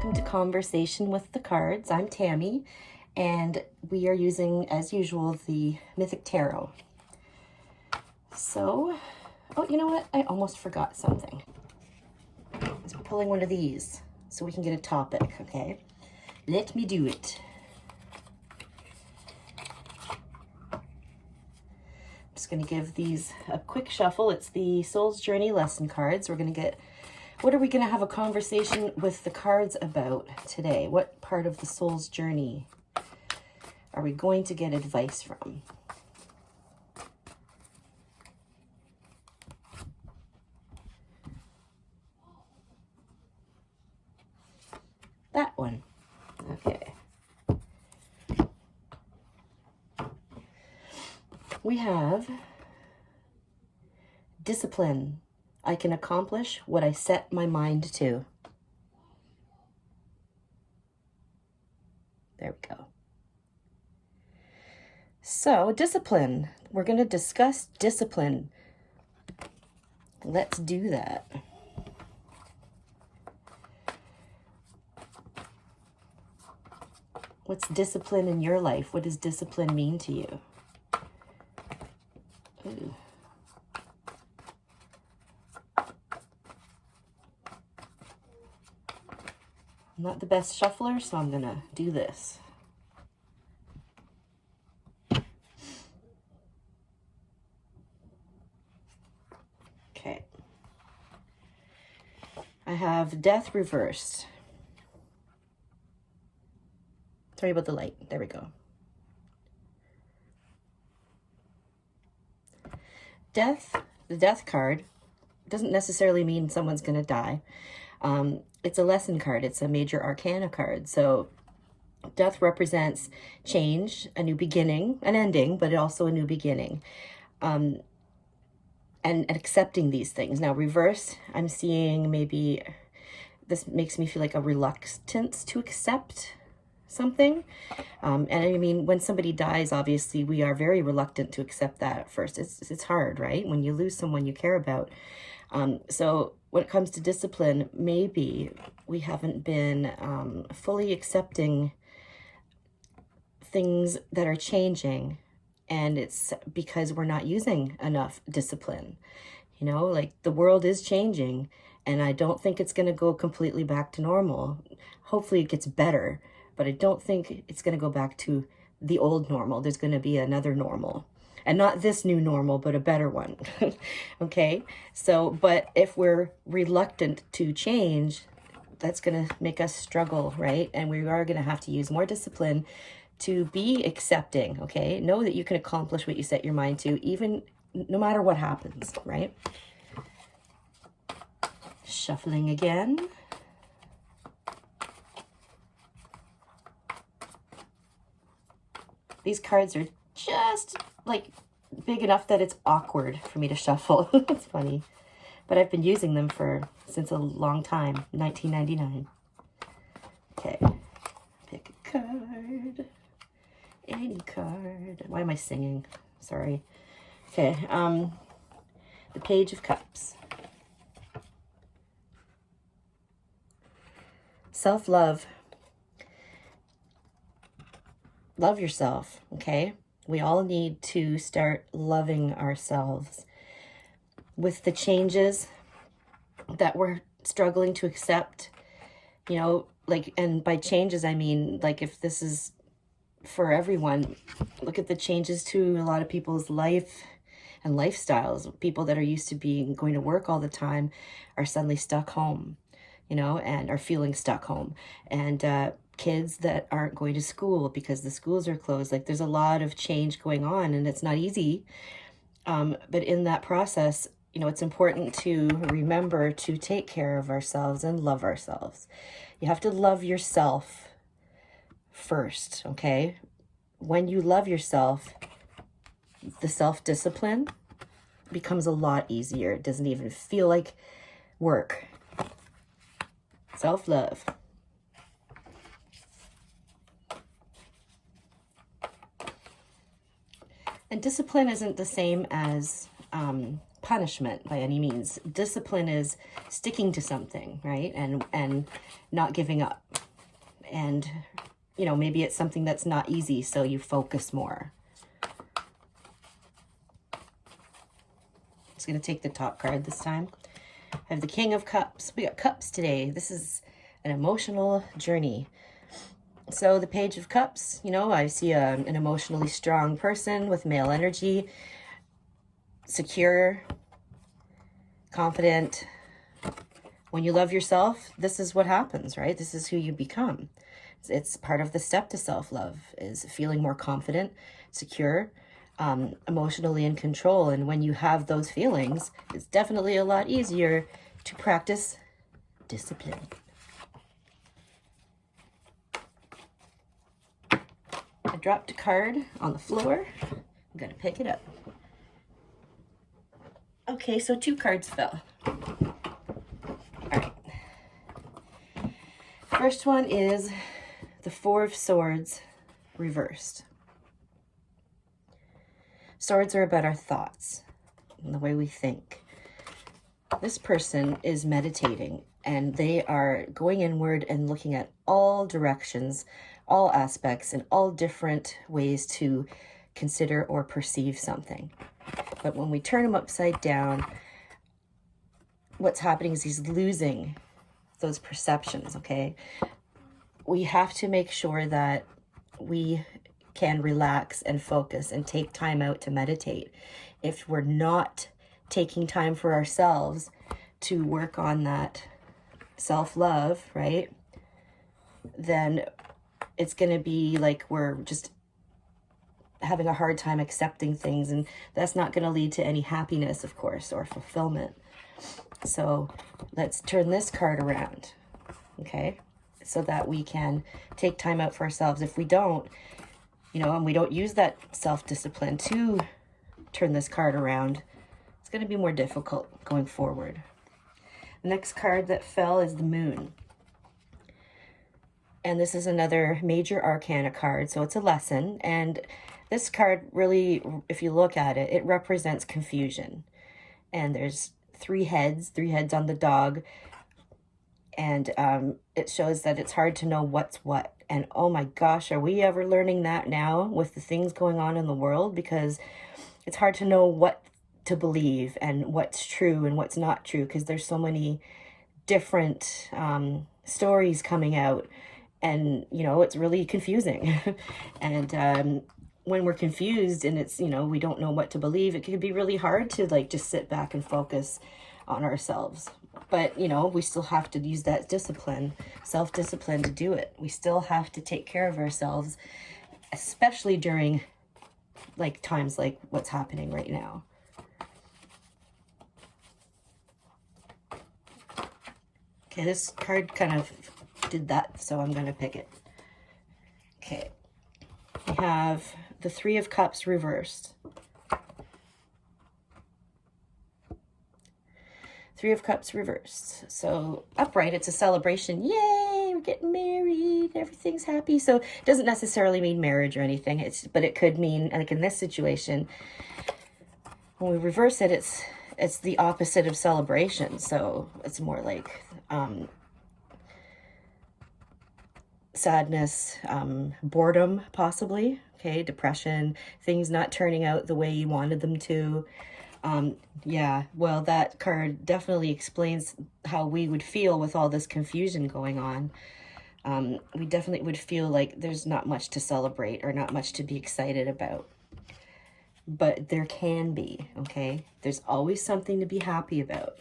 welcome to Conversation with the Cards. I'm Tammy, and we are using, as usual, the Mythic Tarot. So, oh, you know what? I almost forgot something. I was pulling one of these so we can get a topic, okay? Let me do it. I'm just going to give these a quick shuffle. It's the Soul's Journey lesson cards. We're going to get, what are we going to have a conversation with the cards about today? What part of the Soul's Journey are we going to get advice from? That one. Okay. We have discipline. I can accomplish what I set my mind to. There we go. So, discipline. We're going to discuss discipline. Let's do that. What's discipline in your life? What does discipline mean to you? Ooh. I'm not the best shuffler, so I'm going to do this. Okay. I have death reversed. Sorry about the light. There we go. Death, the death card, doesn't necessarily mean someone's going to die. It's a lesson card. It's a major arcana card. So death represents change, a new beginning, an ending, but also a new beginning. And accepting these things. Now, reverse, I'm seeing maybe this makes me feel like a reluctance to accept something. And I mean, when somebody dies, obviously, we are very reluctant to accept that at first. It's hard, right? When you lose someone you care about. So when it comes to discipline, maybe we haven't been fully accepting things that are changing. And it's because we're not using enough discipline. You know, like the world is changing, and I don't think it's going to go completely back to normal. Hopefully it gets better, but I don't think it's going to go back to the old normal. There's going to be another normal, and not this new normal, but a better one. Okay. So, but if we're reluctant to change, that's going to make us struggle, right? And we are going to have to use more discipline to be accepting, okay? Know that you can accomplish what you set your mind to, even no matter what happens, right? Shuffling again. These cards are just like big enough that it's awkward for me to shuffle. It's funny. But I've been using them since a long time, 1999. Okay, pick a card. Any card. Why am I singing? Sorry. Okay, the Page of Cups. Self-love. Love yourself, okay? We all need to start loving ourselves. With the changes that we're struggling to accept, you know, like, and by changes, I mean, like, if this is for everyone, look at the changes to a lot of people's life and lifestyles. People that are used to going to work all the time are suddenly stuck home, you know, and are feeling stuck home. And kids that aren't going to school because the schools are closed. Like, there's a lot of change going on, and it's not easy. But in that process, you know, it's important to remember to take care of ourselves and love ourselves. You have to love yourself first, okay? When you love yourself, the self-discipline becomes a lot easier. It doesn't even feel like work. Self-love. And discipline isn't the same as punishment by any means. Discipline is sticking to something, right? And not giving up. And, you know, maybe it's something that's not easy, so you focus more. Just going to take the top card this time. I have the King of Cups. We got Cups today. This is an emotional journey. So the Page of Cups, you know, I see an emotionally strong person with male energy, secure, confident. When you love yourself, this is what happens, right? This is who you become. It's part of the step to self-love, is feeling more confident, secure, emotionally in control. And when you have those feelings, it's definitely a lot easier to practice discipline. I dropped a card on the floor. I'm going to pick it up. Okay, so 2 cards fell. All right. First one is the 4 of Swords reversed. Swords are about our thoughts and the way we think. This person is meditating, and they are going inward and looking at all directions, all aspects, and all different ways to consider or perceive something. But when we turn them upside down, what's happening is he's losing those perceptions, okay? We have to make sure that we can relax and focus and take time out to meditate. If we're not taking time for ourselves to work on that self-love, right, then it's going to be like we're just having a hard time accepting things, and that's not going to lead to any happiness, of course, or fulfillment. So let's turn this card around, okay, so that we can take time out for ourselves. If we don't, you know, and we don't use that self-discipline to turn this card around, it's going to be more difficult going forward. The next card that fell is the Moon. And this is another major arcana card, so it's a lesson. And this card really, if you look at it, it represents confusion. And there's 3 heads on the dog. And it shows that it's hard to know what's what. And oh my gosh, are we ever learning that now with the things going on in the world? Because it's hard to know what to believe and what's true and what's not true, because there's so many different stories coming out. And, you know, it's really confusing. And when we're confused and it's, you know, we don't know what to believe, it can be really hard to like just sit back and focus on ourselves. But, you know, we still have to use that discipline, self-discipline to do it. We still have to take care of ourselves, especially during like times like what's happening right now. Okay, this card kind of did that, so I'm going to pick it. Okay, we have the 3 of Cups reversed. 3 of Cups reversed. So upright, it's a celebration. Yay, we're getting married, everything's happy. So it doesn't necessarily mean marriage or anything, but it could mean, like in this situation, when we reverse it, it's the opposite of celebration. So it's more like sadness, boredom, possibly, okay, depression, things not turning out the way you wanted them to. Yeah, well, that card definitely explains how we would feel with all this confusion going on. We definitely would feel like there's not much to celebrate or not much to be excited about. But there can be, okay? There's always something to be happy about.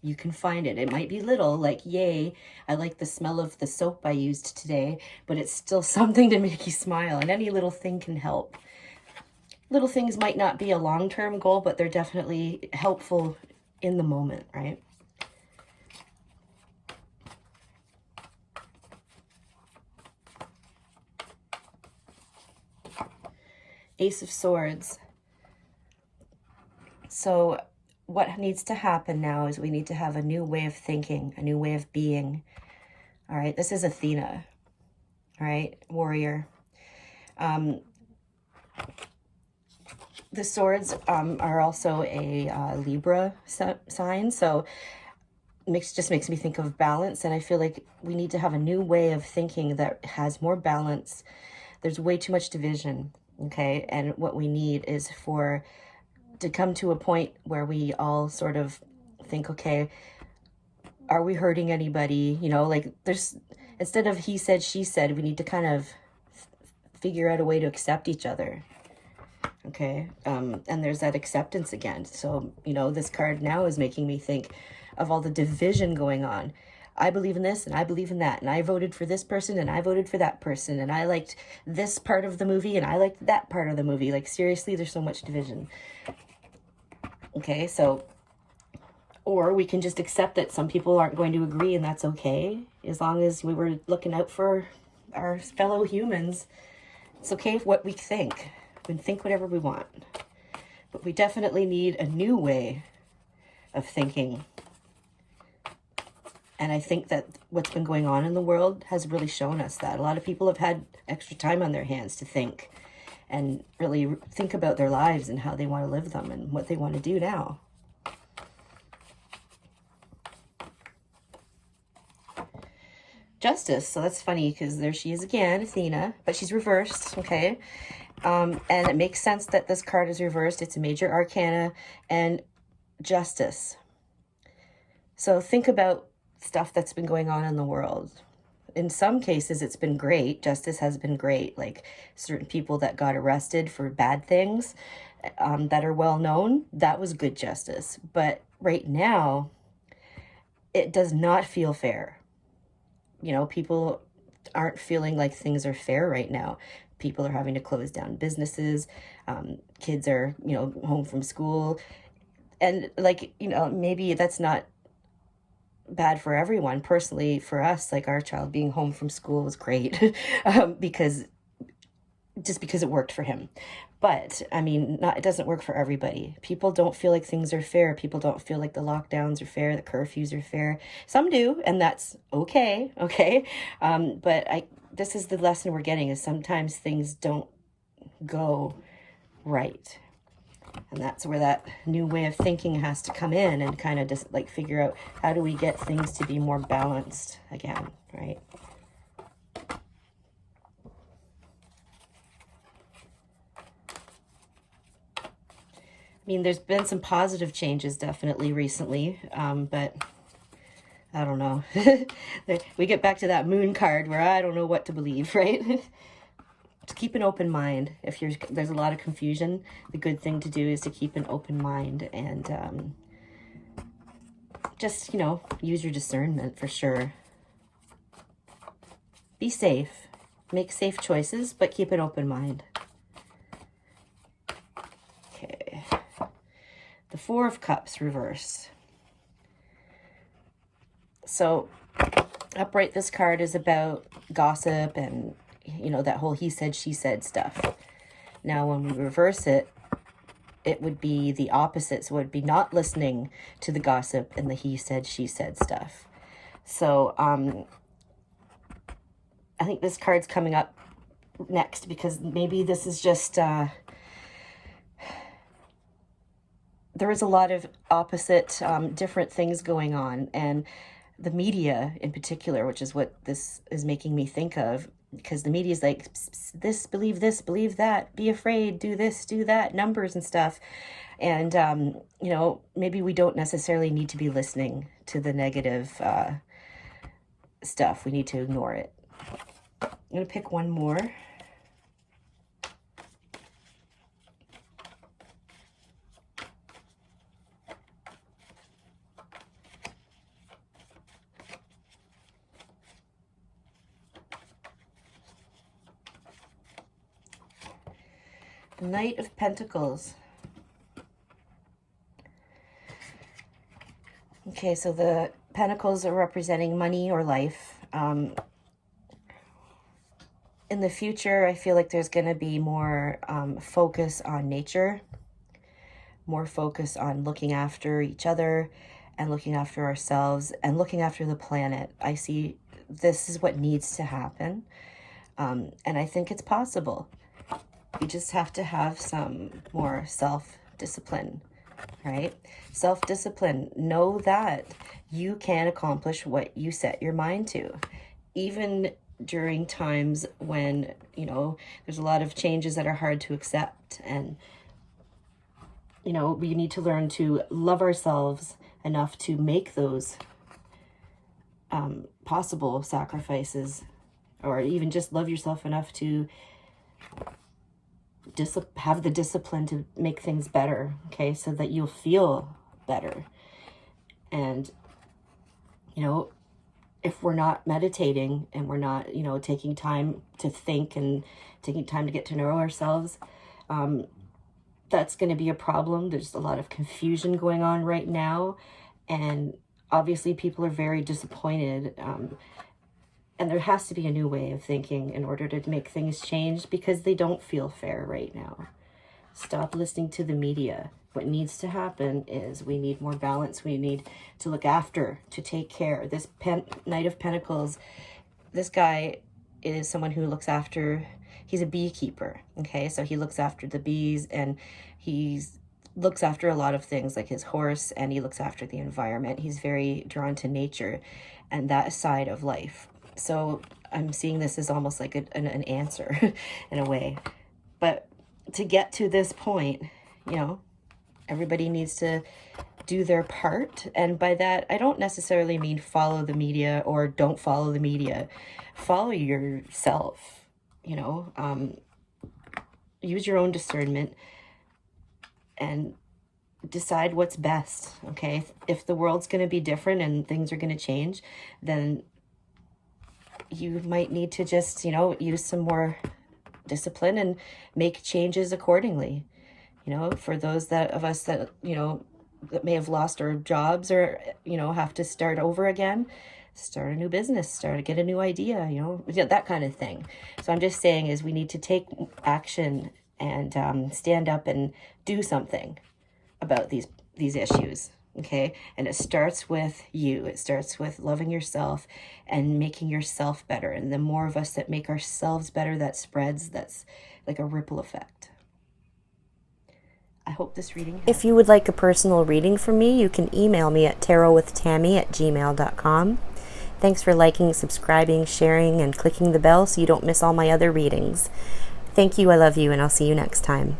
You can find it. It might be little, like, yay, I like the smell of the soap I used today, but it's still something to make you smile, and any little thing can help. Little things might not be a long-term goal, but they're definitely helpful in the moment, right? Ace of Swords. So what needs to happen now is we need to have a new way of thinking, a new way of being. All right, this is Athena, all right, warrior. The swords are also a Libra sign, so just makes me think of balance, and I feel like we need to have a new way of thinking that has more balance. There's way too much division, okay? And what we need is to come to a point where we all sort of think, okay, are we hurting anybody? You know, like instead of he said, she said, we need to kind of figure out a way to accept each other. Okay, and there's that acceptance again. So, you know, this card now is making me think of all the division going on. I believe in this and I believe in that, and I voted for this person and I voted for that person, and I liked this part of the movie and I liked that part of the movie. Like, seriously, there's so much division. Okay, so, or we can just accept that some people aren't going to agree, and that's okay, as long as we were looking out for our fellow humans. It's okay what we think. We can think whatever we want, but we definitely need a new way of thinking. And I think that what's been going on in the world has really shown us that. A lot of people have had extra time on their hands to think and really think about their lives and how they want to live them and what they want to do now. Justice. So that's funny because there she is again, Athena, but she's reversed, okay? And it makes sense that this card is reversed. It's a major arcana and justice. So think about stuff that's been going on in the world. In some cases, it's been great. Justice has been great. Like certain people that got arrested for bad things that are well known, that was good justice. But right now, it does not feel fair. You know, people aren't feeling like things are fair right now. People are having to close down businesses. Kids are, you know, home from school. And like, you know, maybe that's not bad for everyone. Personally, for us, like our child being home from school was great because it worked for him. But I mean, it doesn't work for everybody. People don't feel like things are fair. People don't feel like the lockdowns are fair, the curfews are fair. Some do, and that's okay. Okay. But this is the lesson we're getting, is sometimes things don't go right. And that's where that new way of thinking has to come in and kind of just like figure out, how do we get things to be more balanced again, right? I mean, there's been some positive changes definitely recently, but I don't know. We get back to that moon card where I don't know what to believe, right? To keep an open mind. If there's a lot of confusion, the good thing to do is to keep an open mind and just, you know, use your discernment for sure. Be safe. Make safe choices, but keep an open mind. Okay. The Four of Cups reversed. So upright, this card is about gossip and, you know, that whole he said, she said stuff. Now, when we reverse it, it would be the opposite. So it would be not listening to the gossip and the he said, she said stuff. So I think this card's coming up next because maybe this is just... there is a lot of opposite, different things going on. And the media in particular, which is what this is making me think of, because the media is like, this, believe that, be afraid, do this, do that, numbers and stuff. And, you know, maybe we don't necessarily need to be listening to the negative stuff. We need to ignore it. I'm going to pick one more. Knight of Pentacles. Okay, so the Pentacles are representing money or life. In the future, I feel like there's going to be more focus on nature, more focus on looking after each other and looking after ourselves and looking after the planet. I see this is what needs to happen, and I think it's possible. You just have to have some more self-discipline, right? Self-discipline. Know that you can accomplish what you set your mind to. Even during times when, you know, there's a lot of changes that are hard to accept, and, you know, we need to learn to love ourselves enough to make those possible sacrifices, or even just love yourself enough to have the discipline to make things better, okay, so that you'll feel better. And, you know, if we're not meditating and we're not, you know, taking time to think and taking time to get to know ourselves, that's going to be a problem. There's a lot of confusion going on right now, and obviously people are very disappointed, and there has to be a new way of thinking in order to make things change, because they don't feel fair right now. Stop listening to the media. What needs to happen is we need more balance. We need to look after, to take care. This Knight of Pentacles, this guy is someone who looks after, he's a beekeeper, okay? So he looks after the bees, and looks after a lot of things like his horse, and he looks after the environment. He's very drawn to nature and that side of life. So I'm seeing this as almost like an answer in a way. But to get to this point, you know, everybody needs to do their part. And by that, I don't necessarily mean follow the media or don't follow the media. Follow yourself, you know, use your own discernment and decide what's best, okay? If the world's going to be different and things are going to change, then you might need to just, you know, use some more discipline and make changes accordingly. You know, for those of us that, you know, that may have lost our jobs, or, you know, have to start over again, start a new business, get a new idea, you know, that kind of thing. So I'm just saying is we need to take action and stand up and do something about these issues. Okay, and it starts with you. It starts with loving yourself and making yourself better. And the more of us that make ourselves better, that spreads. That's like a ripple effect. I hope this reading helps. If you would like a personal reading from me, you can email me at tarotwithtammy@gmail.com. Thanks for liking, subscribing, sharing, and clicking the bell so you don't miss all my other readings. Thank you, I love you, and I'll see you next time.